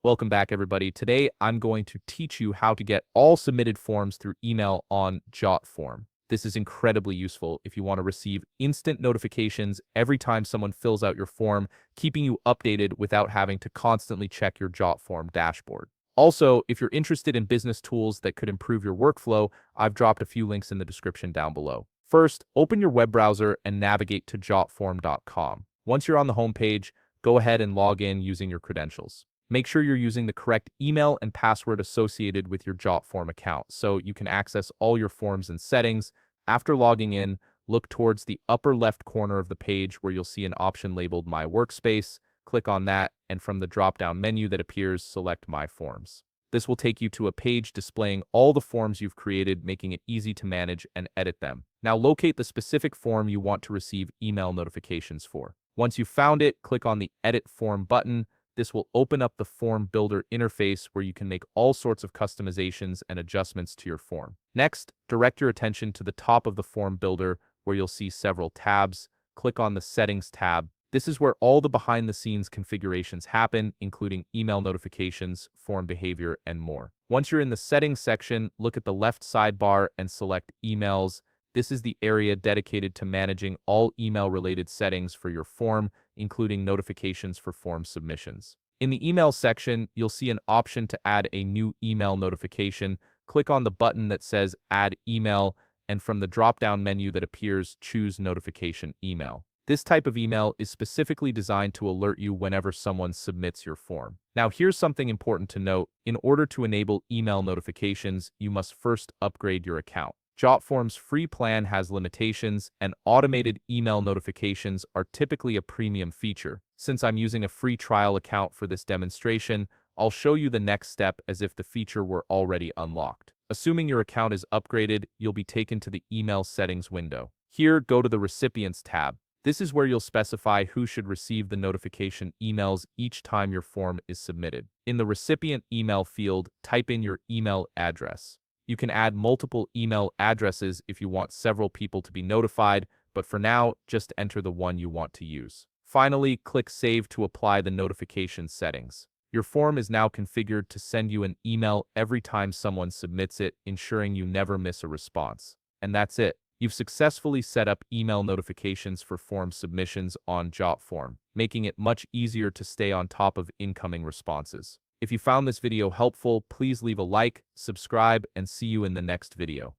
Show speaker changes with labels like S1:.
S1: Welcome back, everybody. Today, I'm going to teach you how to get all submitted forms through email on Jotform. This is incredibly useful if you want to receive instant notifications every time someone fills out your form, keeping you updated without having to constantly check your Jotform dashboard. Also, if you're interested in business tools that could improve your workflow, I've dropped a few links in the description down below. First, open your web browser and navigate to jotform.com. Once you're on the homepage, go ahead and log in using your credentials. Make sure you're using the correct email and password associated with your Jotform account so you can access all your forms and settings. After logging in, look towards the upper left corner of the page where you'll see an option labeled My Workspace. Click on that, and from the drop-down menu that appears, select My Forms. This will take you to a page displaying all the forms you've created, making it easy to manage and edit them. Now locate the specific form you want to receive email notifications for. Once you've found it, click on the Edit Form button. This will open up the form builder interface where you can make all sorts of customizations and adjustments to your form. Next, direct your attention to the top of the form builder where you'll see several tabs. Click on the Settings tab. This is where all the behind-the-scenes configurations happen, including email notifications, form behavior, and more. Once you're in the Settings section, look at the left sidebar and select Emails. This is the area dedicated to managing all email-related settings for your form, including notifications for form submissions. In the email section, you'll see an option to add a new email notification. Click on the button that says Add Email, and from the drop-down menu that appears, choose Notification Email. This type of email is specifically designed to alert you whenever someone submits your form. Now, here's something important to note. In order to enable email notifications, you must first upgrade your account. Jotform's free plan has limitations, and automated email notifications are typically a premium feature. Since I'm using a free trial account for this demonstration, I'll show you the next step as if the feature were already unlocked. Assuming your account is upgraded, you'll be taken to the Email Settings window. Here, go to the Recipients tab. This is where you'll specify who should receive the notification emails each time your form is submitted. In the Recipient Email field, type in your email address. You can add multiple email addresses if you want several people to be notified, but for now, just enter the one you want to use. Finally, click Save to apply the notification settings. Your form is now configured to send you an email every time someone submits it, ensuring you never miss a response. And that's it. You've successfully set up email notifications for form submissions on Jotform, making it much easier to stay on top of incoming responses. If you found this video helpful, please leave a like, subscribe, and see you in the next video.